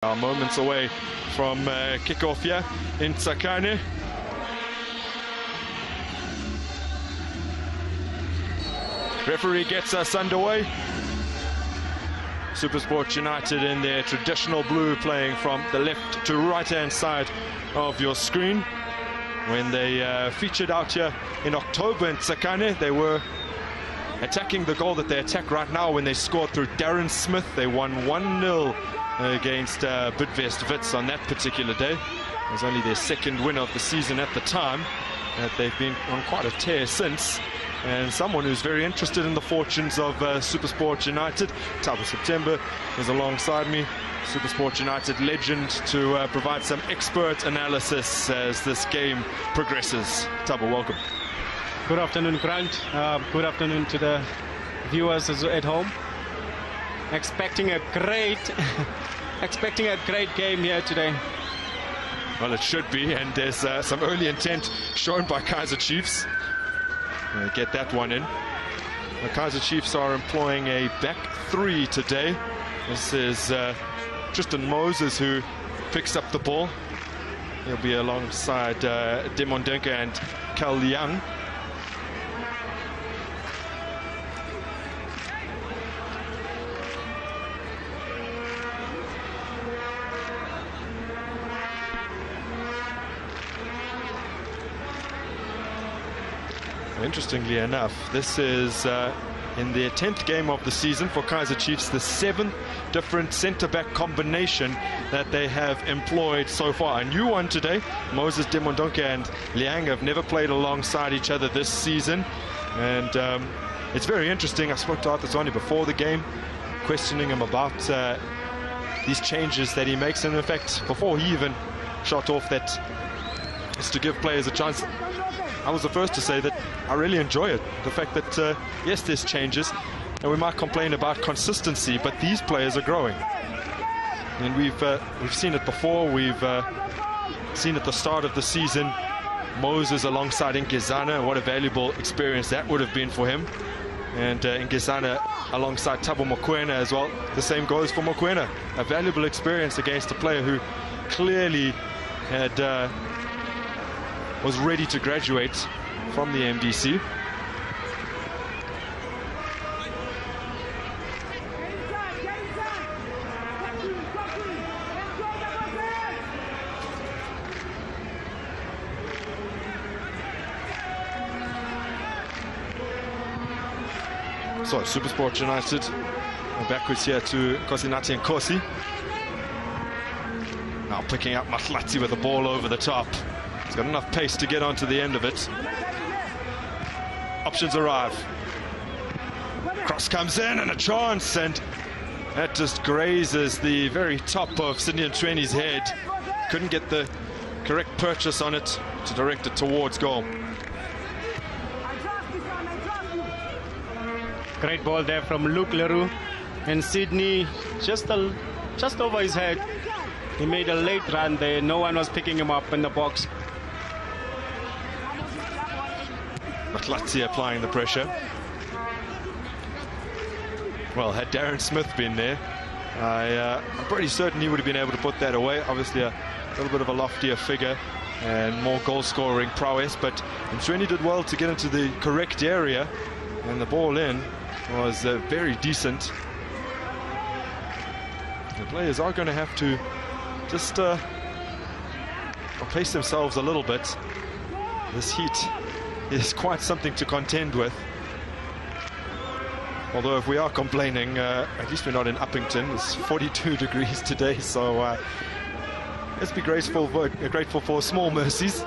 Moments away from kickoff here in Tsakane. Referee gets us underway. Supersport United in their traditional blue, playing from the left to right hand side of your screen. When they featured out here in October in Tsakane, they were attacking the goal that they attack right now when they scored through Darren Smith. They won 1-0 against Bidvest Wits on that particular day. It was only their second win of the season at the time. They've been on quite a tear since. And someone who's very interested in the fortunes of Supersport United, Thabo September, is alongside me. Supersport United legend to provide some expert analysis as this game progresses. Thabo, welcome. Good afternoon, Grant. Good afternoon to the viewers at home. Expecting a great game here today. Well, it should be, and there's some early intent shown by Kaizer Chiefs. Get that one in. The Kaizer Chiefs are employing a back three today. This is Tristan Moses who picks up the ball. He'll be alongside Demondonga and Cal Liang. Interestingly enough, this is in their 10th game of the season for Kaizer Chiefs, the 7th different centre-back combination that they have employed so far. A new one today. Moses, Demondonga and Liang have never played alongside each other this season. And it's very interesting. I spoke to Arthur Zwane before the game, questioning him about these changes that he makes. And in fact, before he even shot off that is to give players a chance, I was the first to say that I really enjoy it. The fact that, yes, there's changes, and we might complain about consistency, but these players are growing. And we've seen it before. We've seen at the start of the season, Moses alongside Nkezana, what a valuable experience that would have been for him. And Nkezana alongside Thabo Mokoena as well. The same goes for Mokoena. A valuable experience against a player who clearly had... was ready to graduate from the MDC. So Supersport United backwards here to Kosinati and Kosi. Now picking up Matlati with the ball over the top. He's got enough pace to get onto the end of it. Options arrive. Cross comes in and a chance, and that just grazes the very top of Sydney Ntweni's head. Couldn't get the correct purchase on it to direct it towards goal. Great ball there from Luke Leroux, and Sydney just over his head. He made a late run there. No one was picking him up in the box. Matlati applying the pressure. Well, had Darren Smith been there, I'm pretty certain he would have been able to put that away. Obviously a little bit of a loftier figure and more goal-scoring prowess, but Ntweni did well to get into the correct area, and the ball in was very decent. The players are going to have to just pace themselves a little bit. This heat is quite something to contend with. Although if we are complaining, at least we're not in Uppington. It's 42 degrees today, so let's be grateful for small mercies.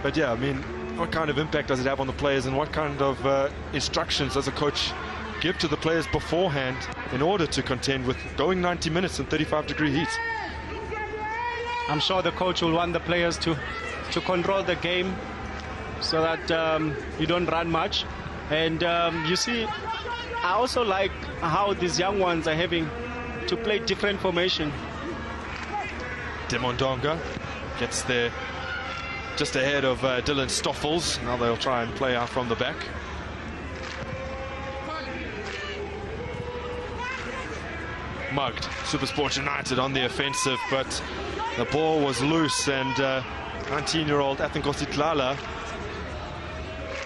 But yeah, I mean, what kind of impact does it have on the players, and what kind of instructions does a coach give to the players beforehand in order to contend with going 90 minutes in 35-degree heat? I'm sure the coach will want the players to control the game, so that you don't run much. And you see, I also like how these young ones are having to play different formation. Demondonga gets there just ahead of Dylan Stoffels. Now they'll try and play out from the back. mugged. Supersport United on the offensive, but the ball was loose, and 19-year-old Athenkosi Tlala,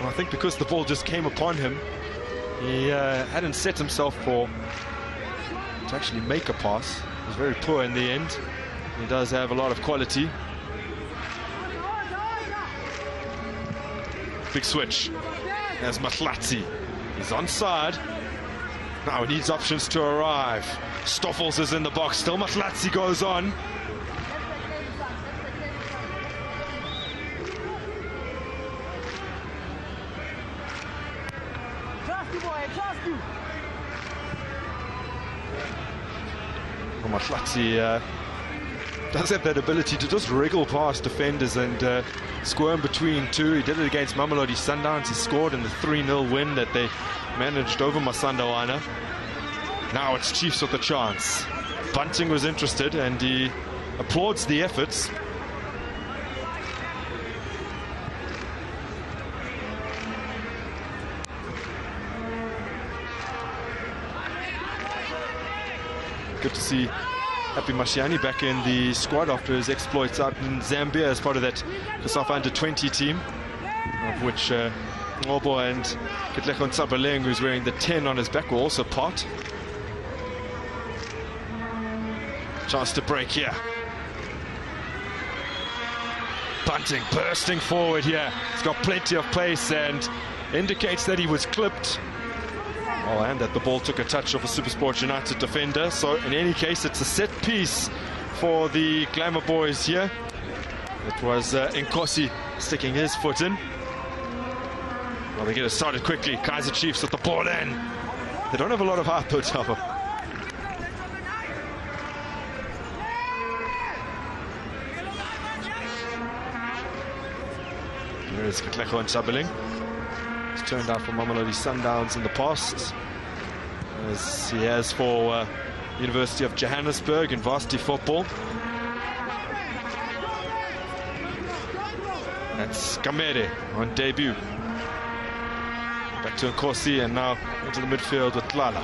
well, I think because the ball just came upon him, he hadn't set himself to actually make a pass. He was very poor in the end. He does have a lot of quality. Big switch. There's Matlatsi. He's onside. Now he needs options to arrive. Stoffels is in the box. Still Matlatsi goes on. Matlatsi does have that ability to just wriggle past defenders and squirm between two. He did it against Mamelodi Sundowns. He scored in the 3-0 win that they managed over Masandawana. Now it's Chiefs with a chance. Bunting was interested, and he applauds the efforts. Good to see Happy Mashiani back in the squad after his exploits out in Zambia as part of that Kasaf under-20 team, of which Ngobo and Ketlego Nsabaleng, who's wearing the 10 on his back, were also part. Chance to break here. Bunting bursting forward here. He's got plenty of pace and indicates that he was clipped. Oh, and that the ball took a touch of a Supersport United defender. So in any case, it's a set piece for the Glamour boys here. It was Nkosi sticking his foot in. Well, they get it started quickly. Kaizer Chiefs with the ball in. They don't have a lot of output, however. Here is Ketlego Nsabaleng. He's turned out for Mamelodi Sundowns in the past, as he has for University of Johannesburg in varsity football. That's Kamere on debut. Back to Nkosi, and now into the midfield with Tlala.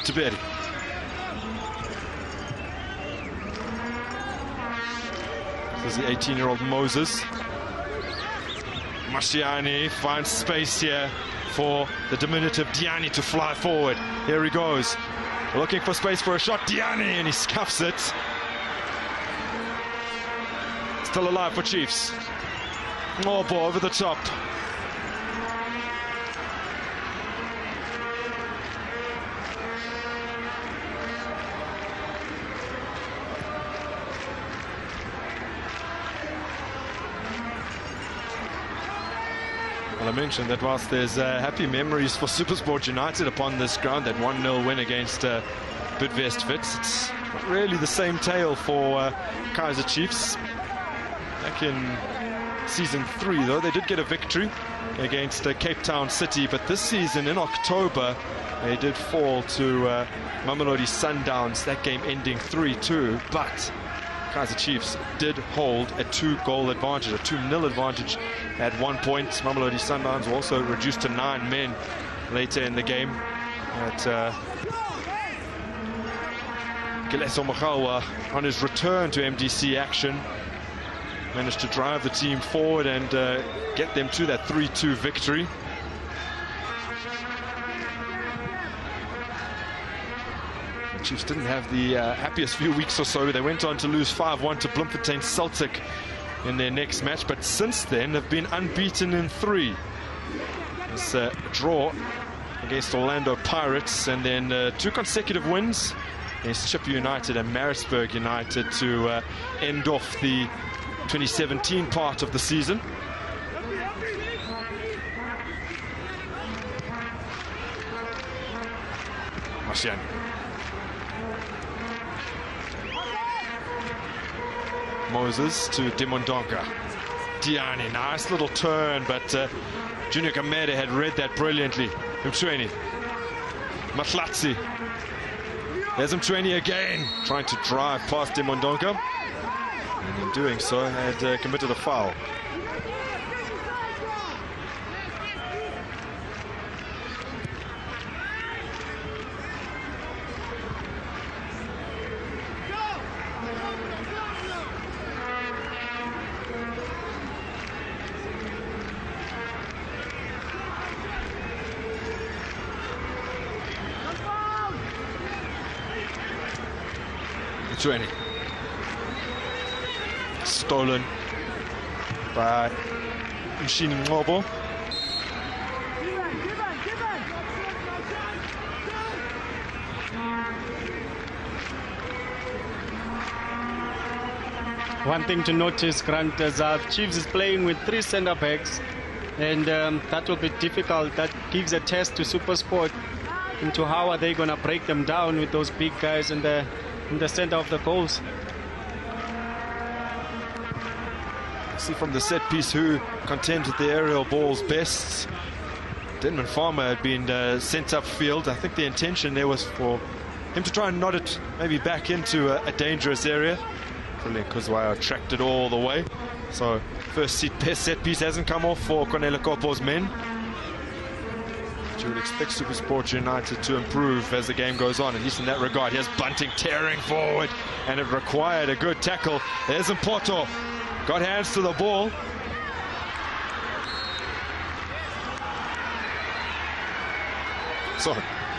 Tiberi. This is the 18-year-old Moses. Mashiani finds space here for the diminutive Diani to fly forward. Here he goes. Looking for space for a shot. Diani, and he scuffs it. Still alive for Chiefs. More ball over the top. Well, I mentioned that whilst there's happy memories for Supersport United upon this ground, that 1-0 win against Bidvest Wits, it's not really the same tale for Kaizer Chiefs. Back in season 3, though, they did get a victory against Cape Town City, but this season in October they did fall to Mamelodi Sundowns, that game ending 3-2, but Kaizer Chiefs did hold a 2-goal advantage, a 2-0 advantage at 1 point. Mamelodi Sundowns were also reduced to 9 men later in the game. But Geleso Makawa, on his return to MDC action, managed to drive the team forward and get them to that 3-2 victory. The Chiefs didn't have the happiest few weeks or so. They went on to lose 5-1 to Bloemfontein Celtic in their next match, but since then have been unbeaten in 3. This draw against Orlando Pirates, and then 2 consecutive wins against Chip United and Maritzburg United to end off the 2017 part of the season. Mashiani. Moses to Demondonga. Diani, nice little turn, but Junior Kamede had read that brilliantly. Mchweni. Matlatsi. There's Mchweni again, trying to drive past Demondonga. And In doing so, had committed a foul. Stolen by Mshini Ngobo. One thing to notice, Grant, is Chiefs is playing with 3 centre backs, and that will be difficult. That gives a test to Supersport into how are they going to break them down with those big guys in the center of the goals. See from the set piece who contend with the aerial balls best. Denman Farmer had been sent upfield. I think the intention there was for him to try and nod it maybe back into a dangerous area. Kuzwaya tracked it all the way. So first set piece hasn't come off for Cornela Kopo's men. But you would expect Supersport United to improve as the game goes on, at least in that regard. Here's Bunting tearing forward, and it required a good tackle. There's Mpoto. Got hands to the ball. So,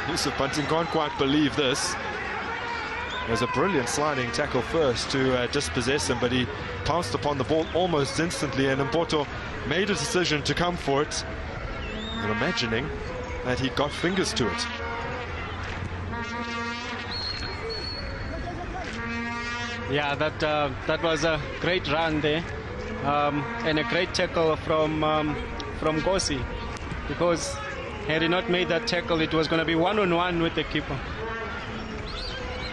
Yusuf Bunting can't quite believe this. There's a brilliant sliding tackle first to dispossess him, but he pounced upon the ball almost instantly, and Mpoto made a decision to come for it, and imagining that he got fingers to it. Yeah, that was a great run there, and a great tackle from Gosi, because had he not made that tackle, it was going to be one-on-one with the keeper.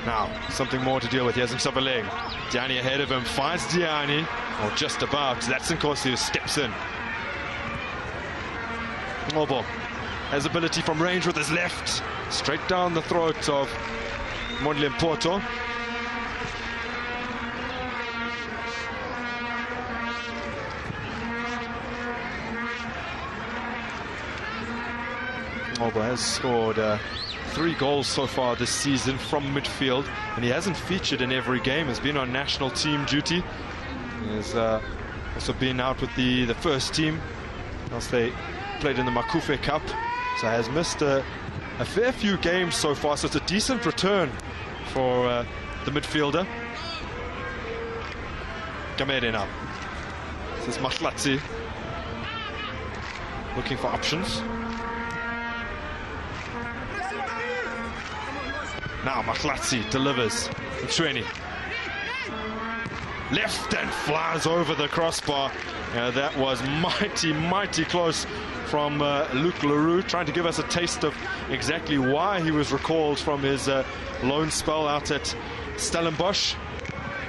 Now, something more to deal with. Here's Msabaleng. Diani ahead of him, finds Diani, or just about. That's Nkosi who steps in. Ngobo has ability from range with his left, straight down the throat of Mondle Mpoto. Ngobo has scored 3 goals so far this season from midfield, and he hasn't featured in every game. Has been on national team duty. He's also been out with the first team whilst they played in the Makufe Cup, so has missed a fair few games so far, so it's a decent return for the midfielder. Gamere now. This is Mahlatsi looking for options. Now Mahlatsi delivers. Mchweni. Left and flies over the crossbar. That was mighty close from Luke Leroux, trying to give us a taste of exactly why he was recalled from his loan spell out at Stellenbosch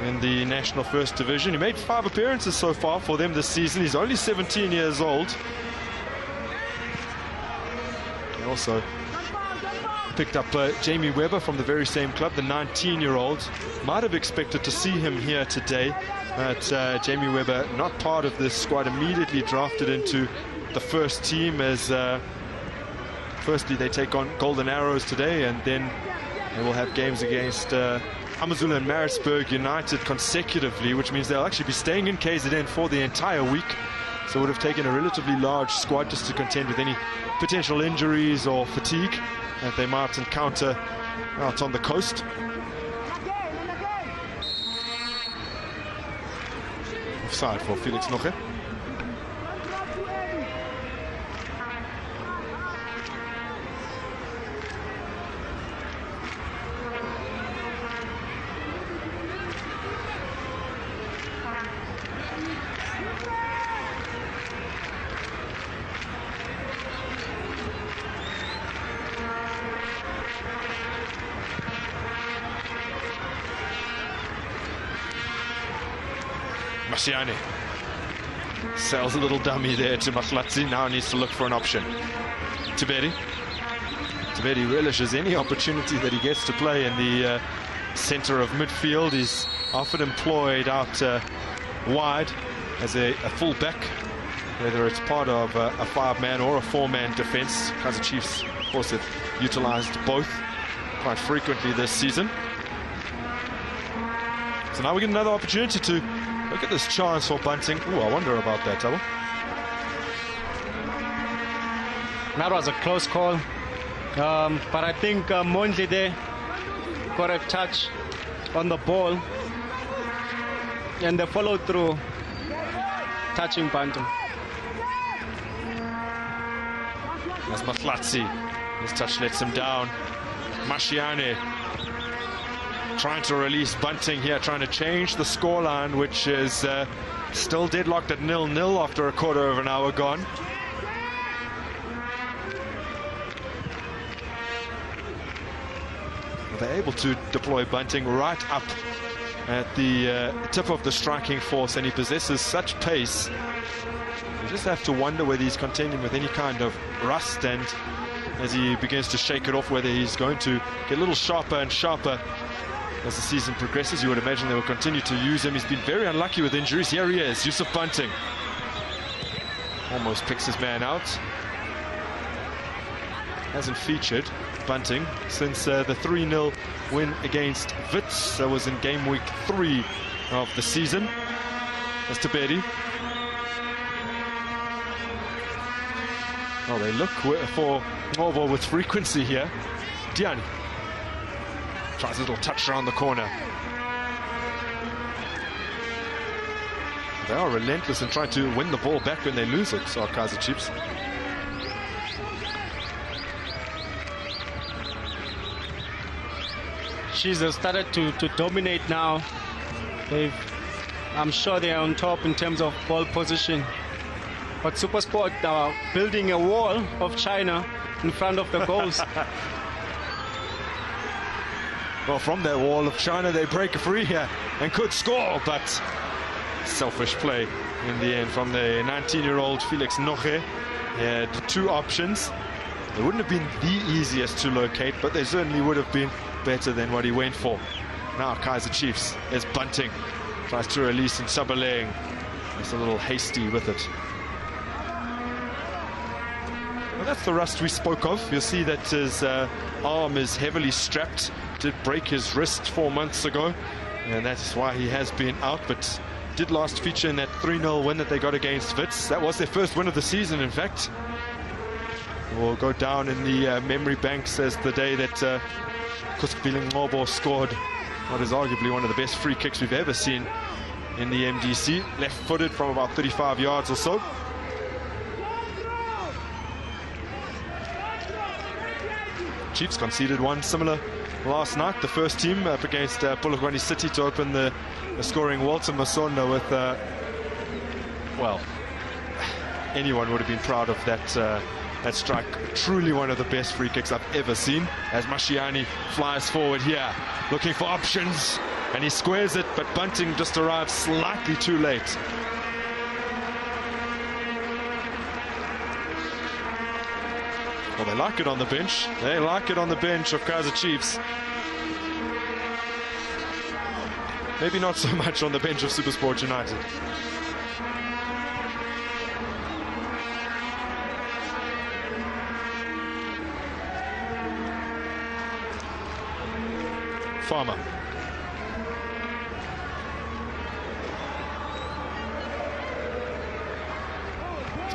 in the National First Division. He made 5 appearances so far for them this season. He's only 17 years old. He also picked up Jamie Webber from the very same club, the 19-year-old. Might have expected to see him here today, but Jamie Webber not part of this squad, immediately drafted into the first team as firstly they take on Golden Arrows today, and then they will have games against Amazulu and Maritzburg United consecutively, which means they'll actually be staying in KZN for the entire week. So would have taken a relatively large squad just to contend with any potential injuries or fatigue that they might encounter out on the coast. Offside for Felix Noche. Masiani sells a little dummy there to Mahlatsi. Now needs to look for an option. Tiberi relishes any opportunity that he gets to play in the center of midfield. He's often employed out wide as a full-back, whether it's part of a 5-man or a 4-man defense. Kaizer Chiefs, of course, have utilized both quite frequently this season. So now we get another opportunity to look at this chance for Bunting. Oh, I wonder about that, Tabo. That was a close call, but I think Mondli there got a touch on the ball, and they followed through, touching Bunting. As Matlatsi, his touch lets him down. Mashiane trying to release Bunting here, trying to change the scoreline, which is still deadlocked at 0-0 after a quarter of an hour gone. They're able to deploy Bunting right up at the tip of the striking force, and he possesses such pace. You just have to wonder whether he's contending with any kind of rust, and as he begins to shake it off, whether he's going to get a little sharper and sharper as the season progresses. You would imagine they will continue to use him. He's been very unlucky with injuries. Here he is, Yusuf Bunting. Almost picks his man out. Hasn't featured Bunting since the 3-0 win against Wits. That was in game week 3 of the season. As Tebedi. Oh, they look for Ngobo with frequency here. Diani tries a little touch around the corner. They are relentless in trying to win the ball back when they lose it, so Kaizer Chiefs. Chiefs have started to dominate now. I'm sure they are on top in terms of ball position. But Supersport are building a wall of China in front of the goals. Well, from that wall of China, they break a free here and could score, but selfish play in the end from the 19-year-old Felix Noche. He had 2 options. They wouldn't have been the easiest to locate, but they certainly would have been better than what he went for. Now Kaizer Chiefs as Bunting tries to release in Sabaleng. He's a little hasty with it. Well, that's the rust we spoke of. You'll see that his arm is heavily strapped. Did break his wrist 4 months ago, and that's why he has been out, but did last feature in that 3-0 win that they got against Wits. That was their first win of the season, in fact. Will go down in the memory banks as the day that Kuskvile Ngobo scored what is arguably one of the best free kicks we've ever seen in the MDC. Left-footed from about 35 yards or so. Chiefs conceded one similar last night. The first team up against Polokwane City to open the scoring. Walter Masonda with, well, anyone would have been proud of that strike. Truly one of the best free kicks I've ever seen. As Mashiane flies forward here, looking for options, and he squares it, but Bunting just arrives slightly too late. Well, they like it on the bench. They like it on the bench of Kaizer Chiefs. Maybe not so much on the bench of Supersport United. Farmer.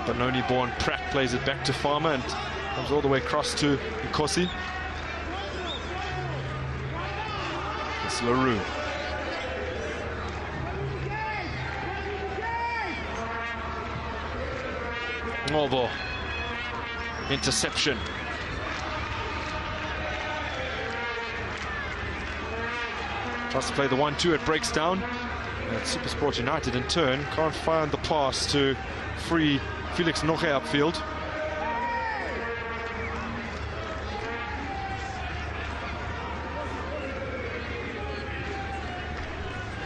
Benoni-born Pratt plays it back to Farmer and comes all the way across to Nkosi. It's LaRue. Ngobo. Interception. Tries to play the 1-2, it breaks down. And Supersport United in turn can't find the pass to free Felix Noche upfield.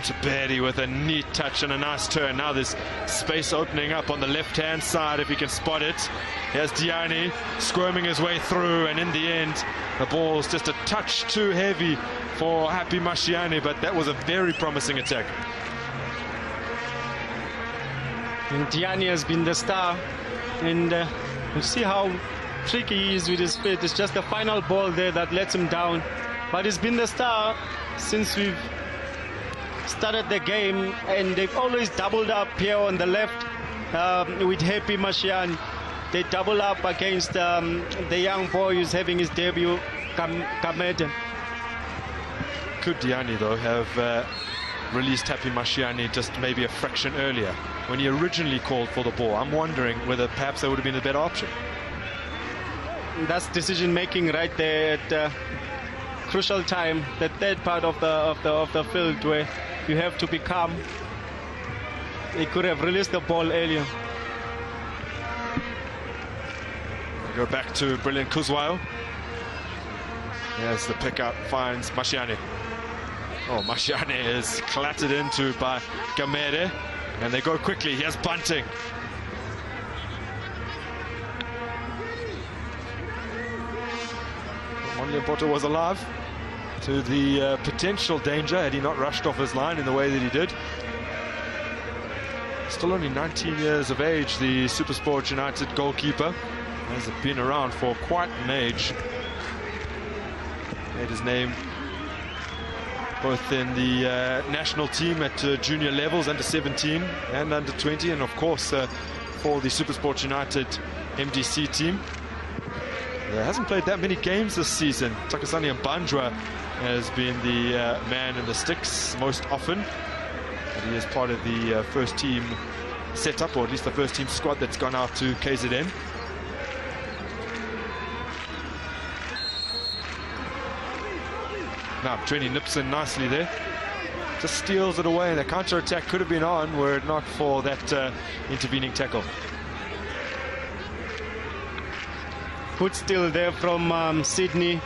Supeb with a neat touch and a nice turn. Now there's space opening up on the left-hand side if he can spot it. Here's Diani squirming his way through, and in the end, the ball's just a touch too heavy for Happy Mashiane, but that was a very promising attack. And Diani has been the star, and you see how tricky he is with his feet. It's just the final ball there that lets him down, but he's been the star since we've started the game, and they've always doubled up here on the left with Happy Mashiane. They double up against the young boy who's having his debut, Kamete. Could Diani, though, have released Happy Mashiane just maybe a fraction earlier when he originally called for the ball? I'm wondering whether perhaps that would have been a better option. That's decision making right there at crucial time, the third part of the field where you have to be calm. He could have released the ball earlier. We go back to brilliant Kuzwayo. There's the pickup, finds Mashiane. Oh, Mashiane is clattered into by Gamere, and they go quickly. Here's Bunting. Monliampoto was alive to the potential danger had he not rushed off his line in the way that he did. Still only 19 years of age, the Supersport United goalkeeper. Has been around for quite an age. Made his name both in the national team at junior levels, under 17 and under 20, and of course for the Supersport United MDC team. He hasn't played that many games this season. Takasani Mbanjwa has been the man in the sticks most often. But he is part of the first team setup, or at least the first team squad that's gone out to KZN. Now, Trini nips in nicely there. Just steals it away, and the counter-attack could have been on were it not for that intervening tackle. Good steal there from Sydney,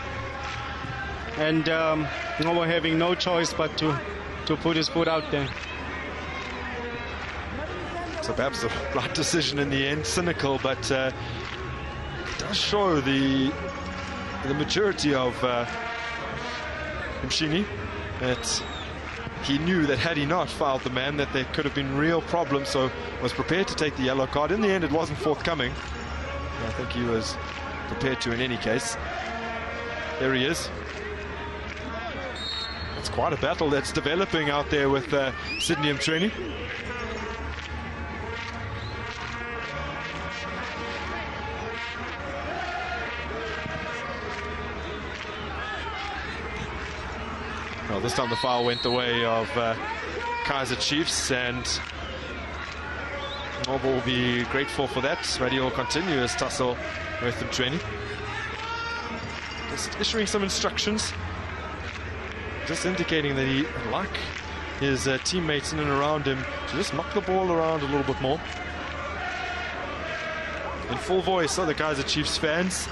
and Ngobo having no choice but to put his foot out there. So perhaps the right decision in the end, cynical, but it does show the maturity of Mshini, that he knew that had he not fouled the man that there could have been real problems, so was prepared to take the yellow card. In the end, it wasn't forthcoming. I think he was prepared to in any case. There he is. It's quite a battle that's developing out there with Sydney Mtreni. Well, this time the foul went the way of Kaizer Chiefs, and Noble will be grateful for that. Radio will continue his tussle with Mtreni. Just issuing some instructions, just indicating that he would like his teammates in and around him to just knock the ball around a little bit more. In full voice are the Kaizer Chiefs fans,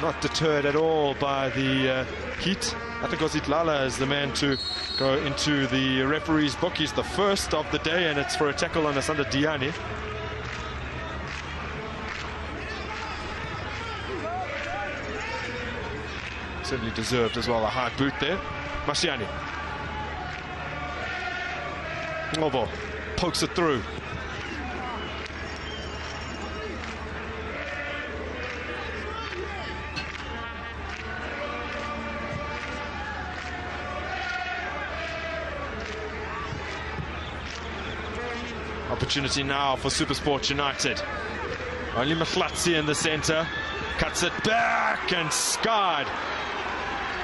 not deterred at all by the heat. I think Ositlala is the man to go into the referee's book. He's the first of the day, and it's for a tackle on Asanda Diani. Certainly deserved as well, a high boot there. Mashiane. Ngobo pokes it through. Opportunity now for Supersport United. Only Maflatsi in the center. Cuts it back and scarred.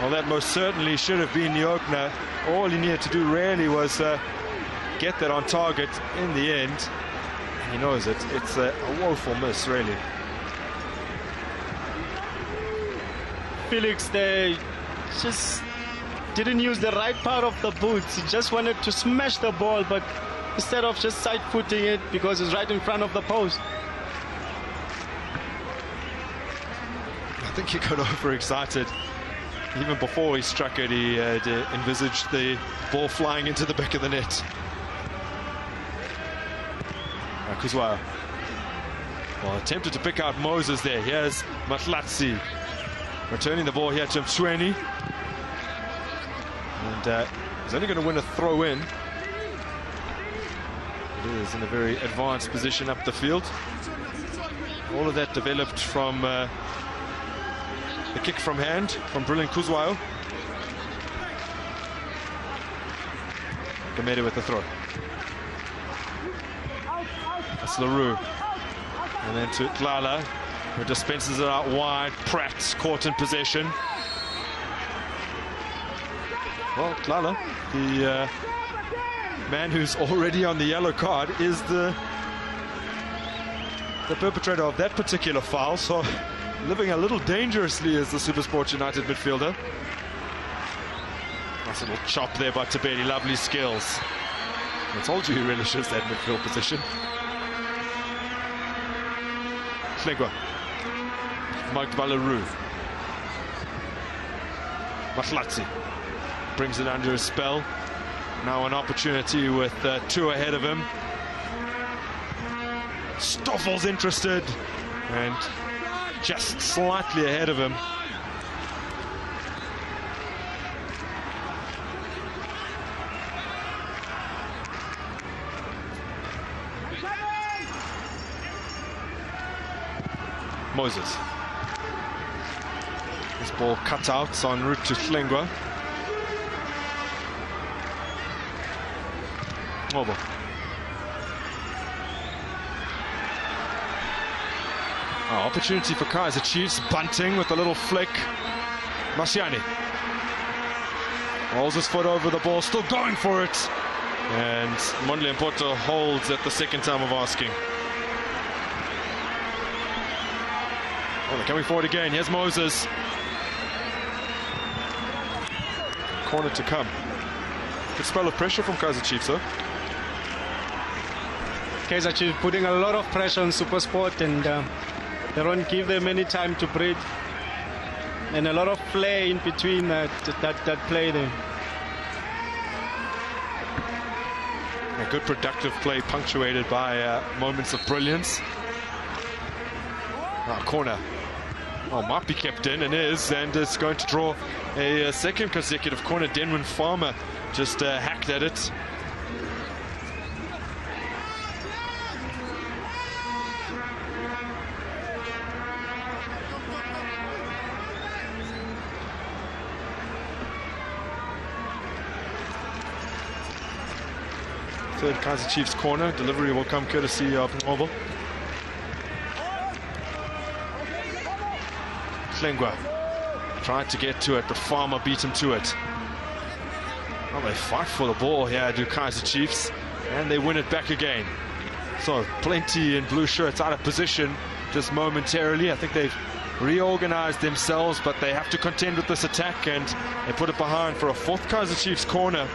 Well, that most certainly should have been the opener. All he needed to do really was get that on target. In the end, he knows it. It's a woeful miss, really. Felix there just didn't use the right part of the boots. He just wanted to smash the ball, but instead of just side-footing it because it's right in front of the post. I think he got overexcited. even before he struck it, he had envisaged the ball flying into the back of the net. Kuzwayo. Well, attempted to pick out Moses there. Here's Matlatsi returning the ball here to Mchweni. And he's only going to win a throw in. It is in a very advanced position up the field. All of that developed from the kick from hand from brilliant Kuzwayo. Gamede with the throw. That's LaRue. And then to Tlala, who dispenses it out wide. Pratt caught in possession. Well, Tlala, the man who's already on the yellow card, is the perpetrator of that particular foul, so living a little dangerously as the Supersport United midfielder. Nice little chop there by Tabedi, lovely skills. I told you he relishes that midfield position. Klengwa, marked by LaRue. Matlatsi brings it under his spell. Now an opportunity with two ahead of him. Stoffel's interested and just slightly ahead of him. Moses. This ball cut out en route to Klengwa. Over. Opportunity for Kaizer Chiefs. Bunting with a little flick. Masiani rolls his foot over the ball, still going for it. And Mondle Mpoto holds at the second time of asking. Oh, they're coming forward again. Here's Moses. Corner to come. Good spell of pressure from Kaizer Chiefs, though. Kaizer Chiefs putting a lot of pressure on Supersport, and they don't give them any time to breathe. And a lot of play in between that play there. A good productive play punctuated by moments of brilliance. Corner. Oh, might be kept in, and is, and it's going to draw a second consecutive corner. Denwin Farmer just hacked at it. Third Kaizer Chiefs corner. Delivery will come courtesy of Ngobo. Klengwa tried to get to it, but Farmer beat him to it. Well, they fight for the ball here, do Kaizer Chiefs, and they win it back again. So plenty in blue shirts out of position just momentarily. I think they've reorganized themselves, but they have to contend with this attack, and they put it behind for a fourth Kaizer Chiefs corner.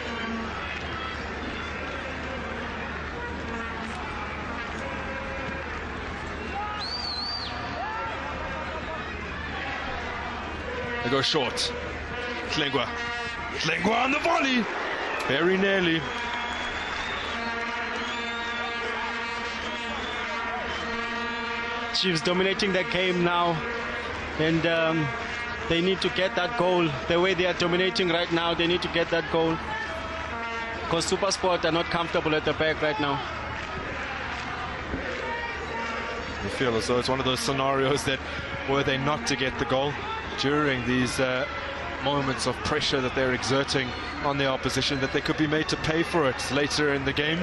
They go short. Klengwa on the volley. Very nearly. Chiefs dominating the game now, and they need to get that goal. The way they are dominating right now, they need to get that goal, because Supersport are not comfortable at the back right now. I feel as though it's one of those scenarios that, were they not to get the goal during these moments of pressure that they're exerting on the opposition, that they could be made to pay for it later in the game.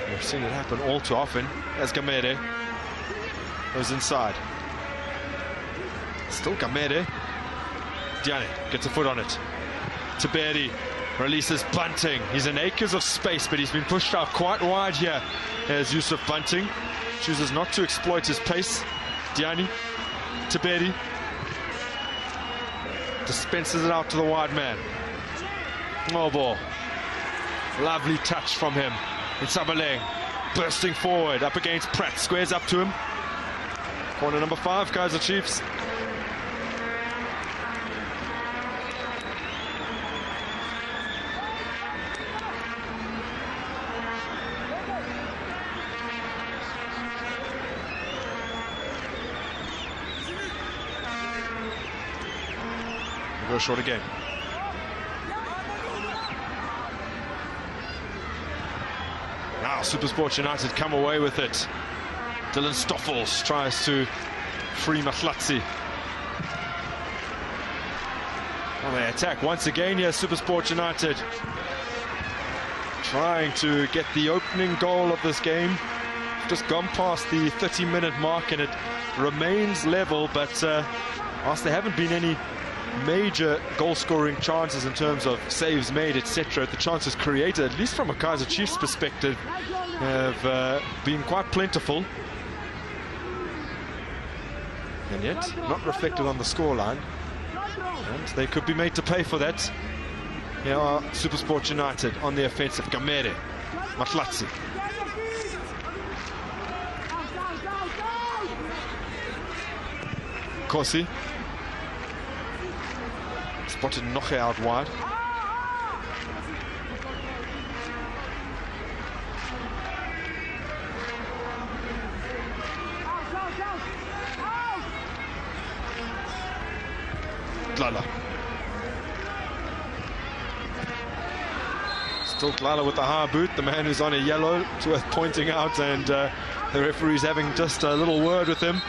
We've seen it happen all too often. As Gamede goes inside. Still Gamede. Diane gets a foot on it. Tabedi releases Bunting. He's in acres of space, but he's been pushed out quite wide here as Yusuf Bunting chooses not to exploit his pace. Diani, Tabedi dispenses it out to the wide man. Oh, ball. Lovely touch from him. It's Sabaleng bursting forward up against Pratt. Squares up to him. Corner number 5, Kaizer Chiefs. for a shorter game. Now Supersport United come away with it. Dylan Stoffels tries to free Mahlatsi. Well, they attack once again here, Supersport United. Trying to get the opening goal of this game. Just gone past the 30-minute mark and it remains level, but whilst there haven't been any major goal-scoring chances in terms of saves made, etc., the chances created, at least from a Kaizer Chiefs perspective, have been quite plentiful. And yet, not reflected on the scoreline. And they could be made to pay for that. Here are Supersport United on the offensive. Gamere, Mahlatsi. Kosi. Spotted Noche out wide. Glala. Still Glala with the high boot, the man who's on a yellow. It's worth pointing out, and the referee's having just a little word with him.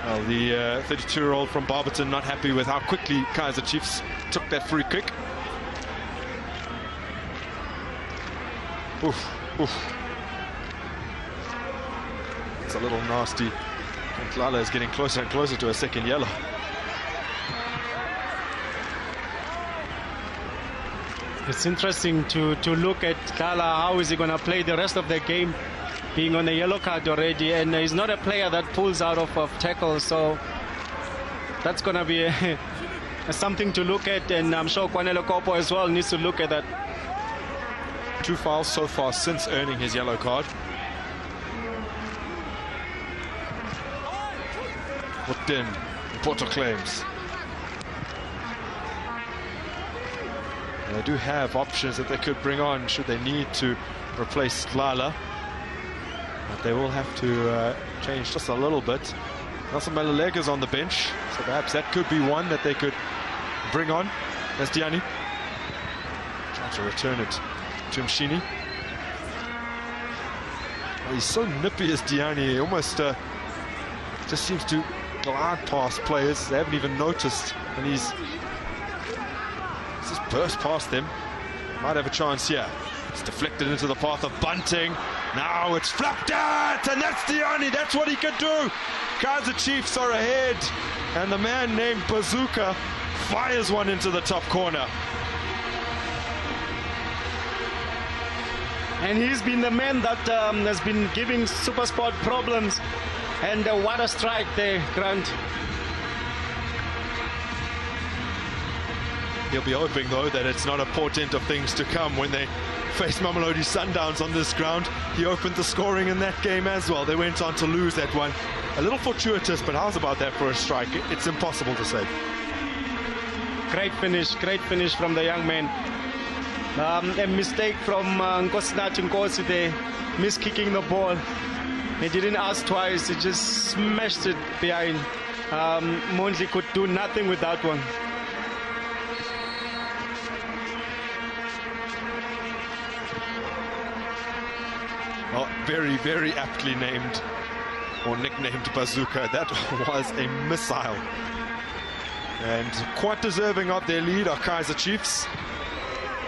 Well, the 32-year-old from Barberton not happy with how quickly Kaizer Chiefs took that free kick. Oof, oof. It's a little nasty. And Glala is getting closer and closer to a second yellow. It's interesting to look at Glala. How is he going to play the rest of the game, being on a yellow card already? And he's not a player that pulls out of tackles, so that's going to be something to look at. And I'm sure Kwanele Kopo as well needs to look at that. 2 fouls so far since earning his yellow card. Putin, Porto claims. They do have options that they could bring on should they need to replace Glala. But they will have to change just a little bit. Nelson Malalega's on the bench, so perhaps that could be one that they could bring on. That's Diani. Trying to return it to Mshini. Well, he's so nippy as Diani, he almost just seems to glide past players. They haven't even noticed, and he's just burst past them. Might have a chance here. It's deflected into the path of Bunting. Now it's flapped out, and that's Diani. That's what he could do. Kaizer Chiefs are ahead, and the man named Bazooka fires one into the top corner. And he's been the man that has been giving Supersport problems. And what a strike there, Grant. He'll be hoping, though, that it's not a portent of things to come when they face Mamelodi Sundowns on this ground. He opened the scoring in that game as well. They went on to lose that one. A little fortuitous, but how's about that for a strike? It's impossible to say. Great finish from the young man. A mistake from Nkosinathi Nkosi there, miskicking the ball. He didn't ask twice, he just smashed it behind. Mondli could do nothing with that one. Well, very, very aptly named or nicknamed Bazooka. That was a missile. And quite deserving of their lead are Kaizer Chiefs.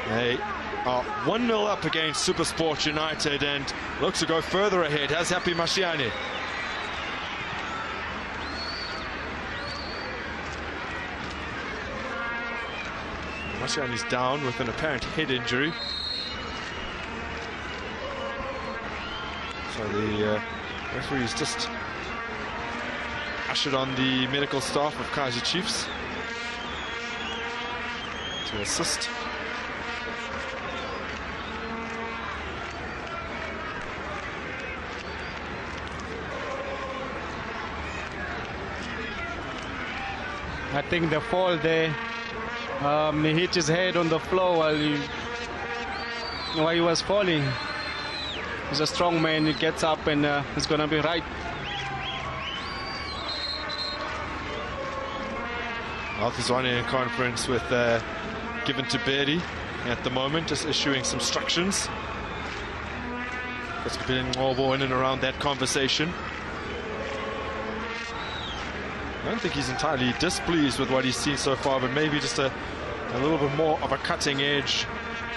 They are 1-0 up against Supersport United and looks to go further ahead. Has Happy Mashiane. Mashiane's down with an apparent head injury. So the referee's just ushered on the medical staff of Kaizer Chiefs to assist. I think the fall there, he hit his head on the floor while he was falling. He's a strong man, he gets up and he's going to be right. Althazwane in conference with given to Berry at the moment, just issuing some instructions. Just getting Ngobo in and around that conversation. I don't think he's entirely displeased with what he's seen so far, but maybe just a little bit more of a cutting edge,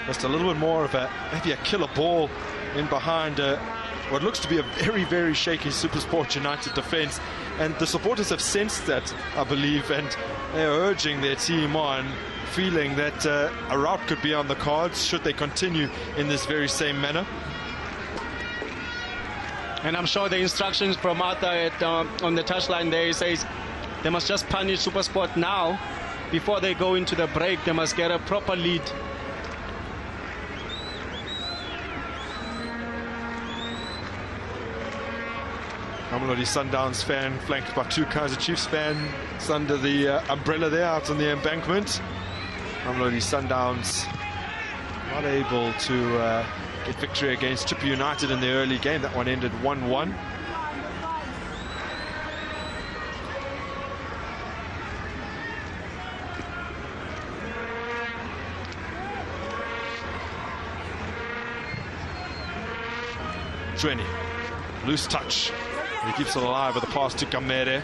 just a little bit more of maybe a killer ball in behind what looks to be a very, very shaky Supersport United defense. And the supporters have sensed that, I believe, and they're urging their team on, feeling that a rout could be on the cards should they continue in this very same manner. And I'm sure the instructions from Arthur on the touchline there, he says they must just punish Supersport now. Before they go into the break, they must get a proper lead. Mamelodi Sundowns fan flanked by two Kaizer Chiefs fans under the umbrella there out on the embankment. Mamelodi Sundowns not able to get victory against Chiep United in the early game. That one ended 1-1. Chweni, loose touch. He keeps it alive with a pass to Kamere.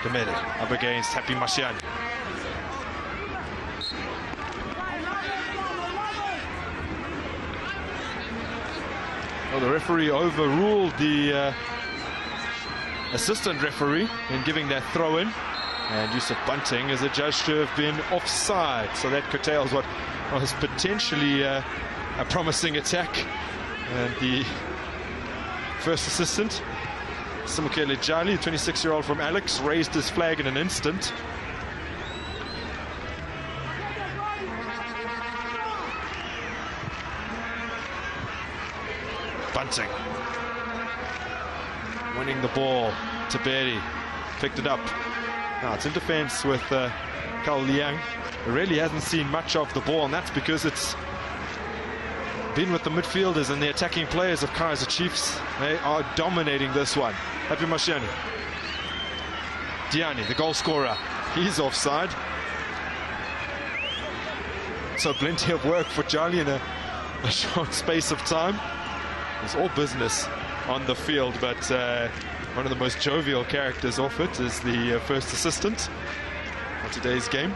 Kamere up against Happy Mashiane. Well, the referee overruled the assistant referee in giving that throw-in, and Yusuf Bunting is adjudged to have been offside, so that curtails what was potentially a promising attack. And the first assistant, Simukele Jali, the 26-year-old from Alex, raised his flag in an instant. Bunting winning the ball to Berry, picked it up. Now it's in defense with Carl Liang. He really hasn't seen much of the ball, and that's because it's been with the midfielders and the attacking players of Kaizer Chiefs. They are dominating this one. Happy Mashiane. Diani, the goal scorer, he's offside. So plenty of work for Jali in a short space of time. It's all business on the field, but one of the most jovial characters off it is the first assistant of today's game.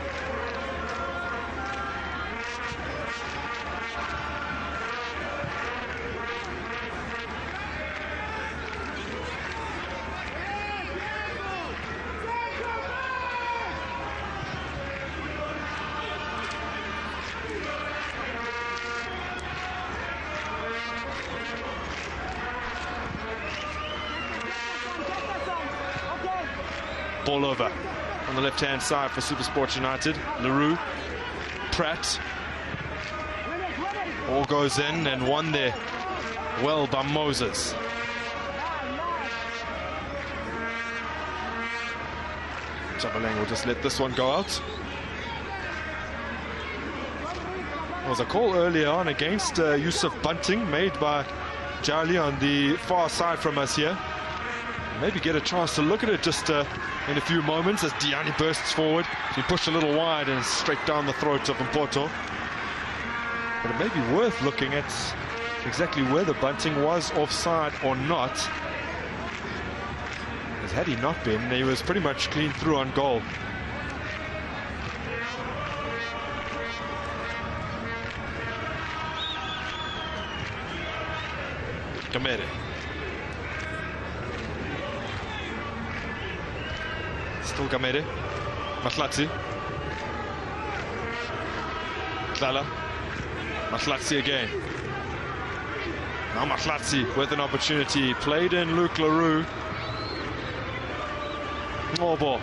Ball over on the left-hand side for Supersport United. Leroux, Pratt. All goes in and won there well by Moses. Chabaleng will just let this one go out. There was a call earlier on against Yusuf Bunting made by Jali on the far side from us here. Maybe get a chance to look at it just in a few moments as Diani bursts forward. He pushed a little wide and straight down the throat of Mpoto. But it may be worth looking at exactly whether Bunting was offside or not. Because had he not been, he was pretty much clean through on goal. Kamere. Still Kamere. Mahlatsi. Tlala. Mahlatsi again. Now Mahlatsi with an opportunity. Played in Luke Leroux. More ball.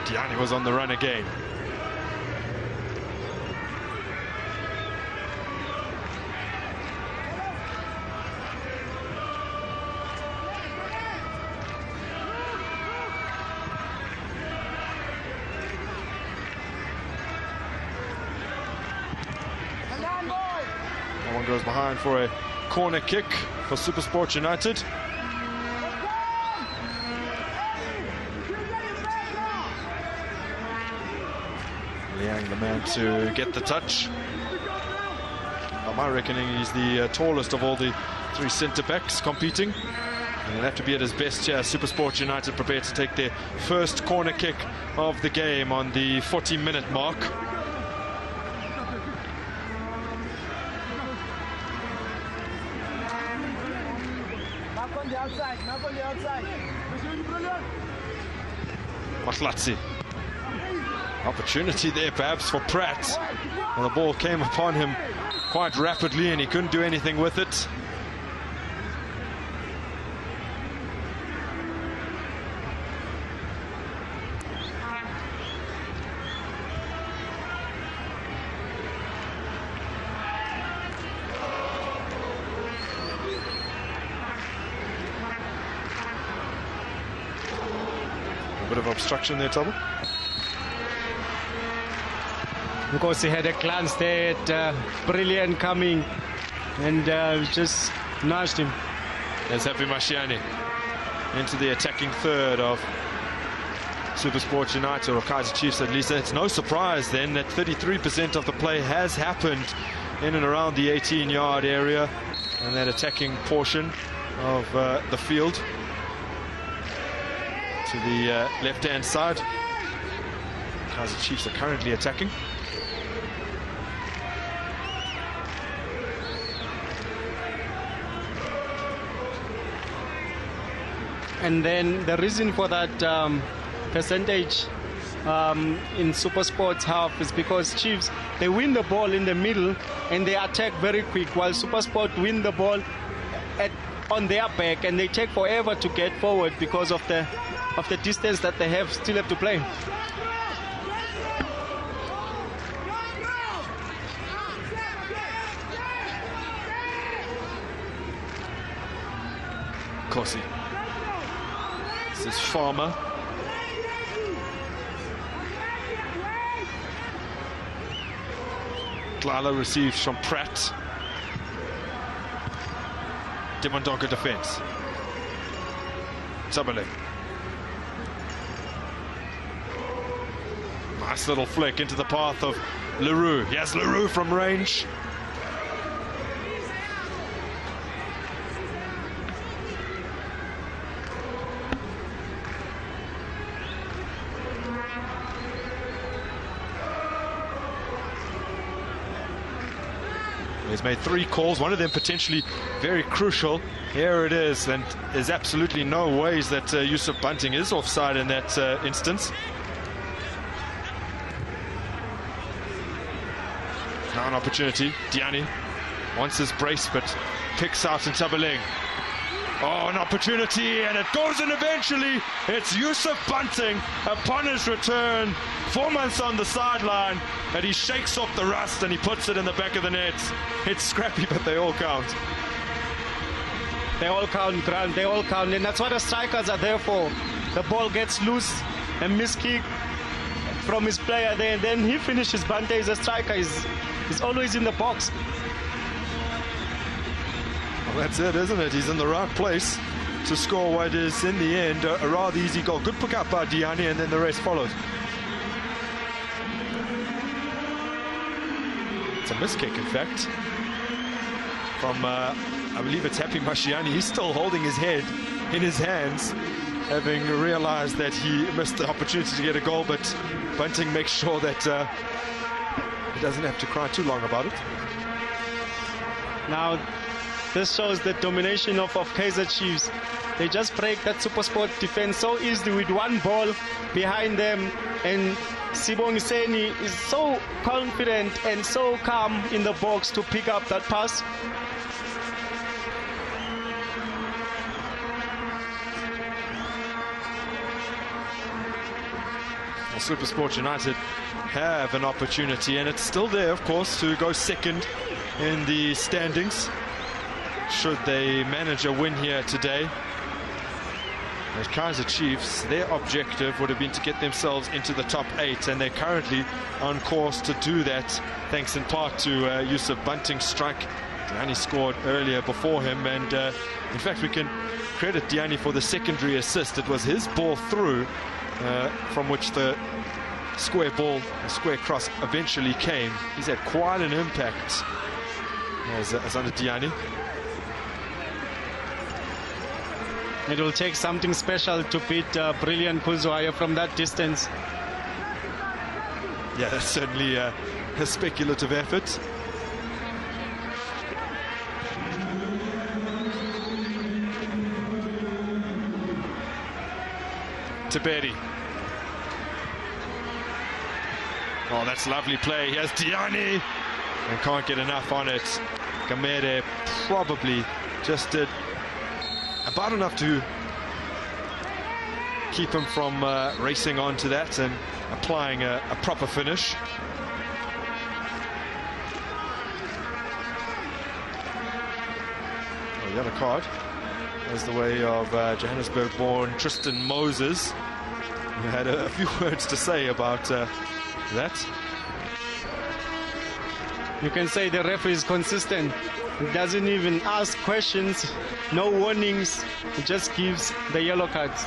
Diani was on the run again. That one goes behind for a corner kick for Supersport United. being the man to get the touch. By my reckoning, he's the tallest of all the 3 centre-backs competing. And he'll have to be at his best here. Supersport United prepared to take their first corner kick of the game on the 40-minute mark. Matlatsi. Opportunity there perhaps for Pratt. And the ball came upon him quite rapidly and he couldn't do anything with it. A bit of obstruction there, Tabo. Of course, he had a glance there at Brilliant coming and just nudged him. There's Happy Mashiane into the attacking third of Supersport United, or Kaizer Chiefs at least. It's no surprise then that 33% of the play has happened in and around the 18-yard area and that attacking portion of the field. To the left-hand side, Kaizer Chiefs are currently attacking. And then the reason for that percentage in Supersport's half is because Chiefs, they win the ball in the middle and they attack very quick, while Supersport win the ball on their back and they take forever to get forward because of the distance that they still have to play. Kossi. This is Farmer. Glala receives from Pratt. Dimondonga defense. Tabale. Nice little flick into the path of Leroux. He has Leroux from range. He's made 3 calls, one of them potentially very crucial. Here it is, and there's absolutely no ways that Yusuf Bunting is offside in that instance. Now an opportunity. Diani wants his brace, but picks out in Tabaleng. Oh, an opportunity, and it goes in eventually. It's Yusuf Bunting upon his return, 4 months on the sideline, and he shakes off the rust and he puts it in the back of the net. It's scrappy, but they all count. They all count, Grant, they all count, and that's what the strikers are there for. The ball gets loose, a miskick from his player there, and then he finishes. Bante is a striker, he's always in the box. Well, that's it, isn't it? He's in the right place to score what is, in the end, a rather easy goal. Good pick up by Diani, and then the rest follows. It's a miskick, in fact, from, I believe it's Happy Mashiane. He's still holding his head in his hands, having realized that he missed the opportunity to get a goal, but Bunting makes sure that he doesn't have to cry too long about it. Now, this shows the domination of Kaizer Chiefs. They just break that Supersport defense so easily with one ball behind them, and Sibongiseni is so confident and so calm in the box to pick up that pass. Well, Supersport United have an opportunity, and it's still there, of course, to go second in the standings should they manage a win here today. As Kaizer Chiefs, their objective would have been to get themselves into the top 8, and they're currently on course to do that, thanks in part to Yusuf Bunting's strike. Diani scored earlier before him, and in fact we can credit Diani for the secondary assist. It was his ball through from which the square ball, a square cross eventually came. He's had quite an impact as under Diani. It will take something special to beat brilliant Kuzwaya from that distance. Yeah, that's certainly a speculative effort. Tiberi. Oh, that's lovely play. Here's Diani and can't get enough on it. Gamere probably just did about enough to keep him from racing onto that and applying a proper finish. Oh, yellow card. There's the way of Johannesburg-born Tristan Moses, who had a few words to say about that. You can say the referee is consistent. He doesn't even ask questions, no warnings. He just gives the yellow cards.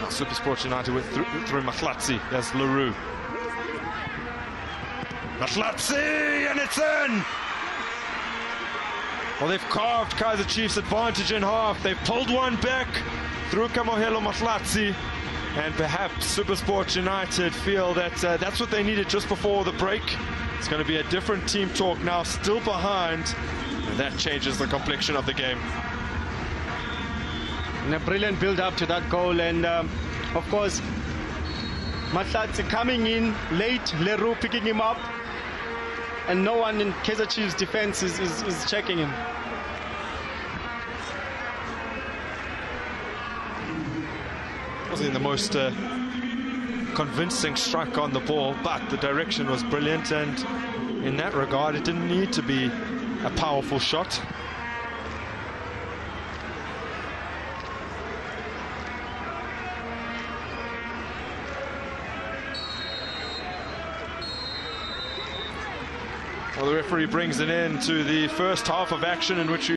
Supersport United went through Mahlatsi. There's Leroux. Mahlatsi, and it's in! Well, they've carved Kaizer Chiefs' advantage in half. They've pulled one back through Kamohelo Mahlatsi. And perhaps Supersport United feel that that's what they needed just before the break. It's going to be a different team talk now, still behind. And that changes the complexion of the game. And a brilliant build-up to that goal, and of course Mahlatsi coming in late, Leroux picking him up, and no one in Kaizer Chiefs defense is checking him. Wasn't the most convincing strike on the ball, but the direction was brilliant, and in that regard it didn't need to be a powerful shot. Well, the referee brings it in to the first half of action in which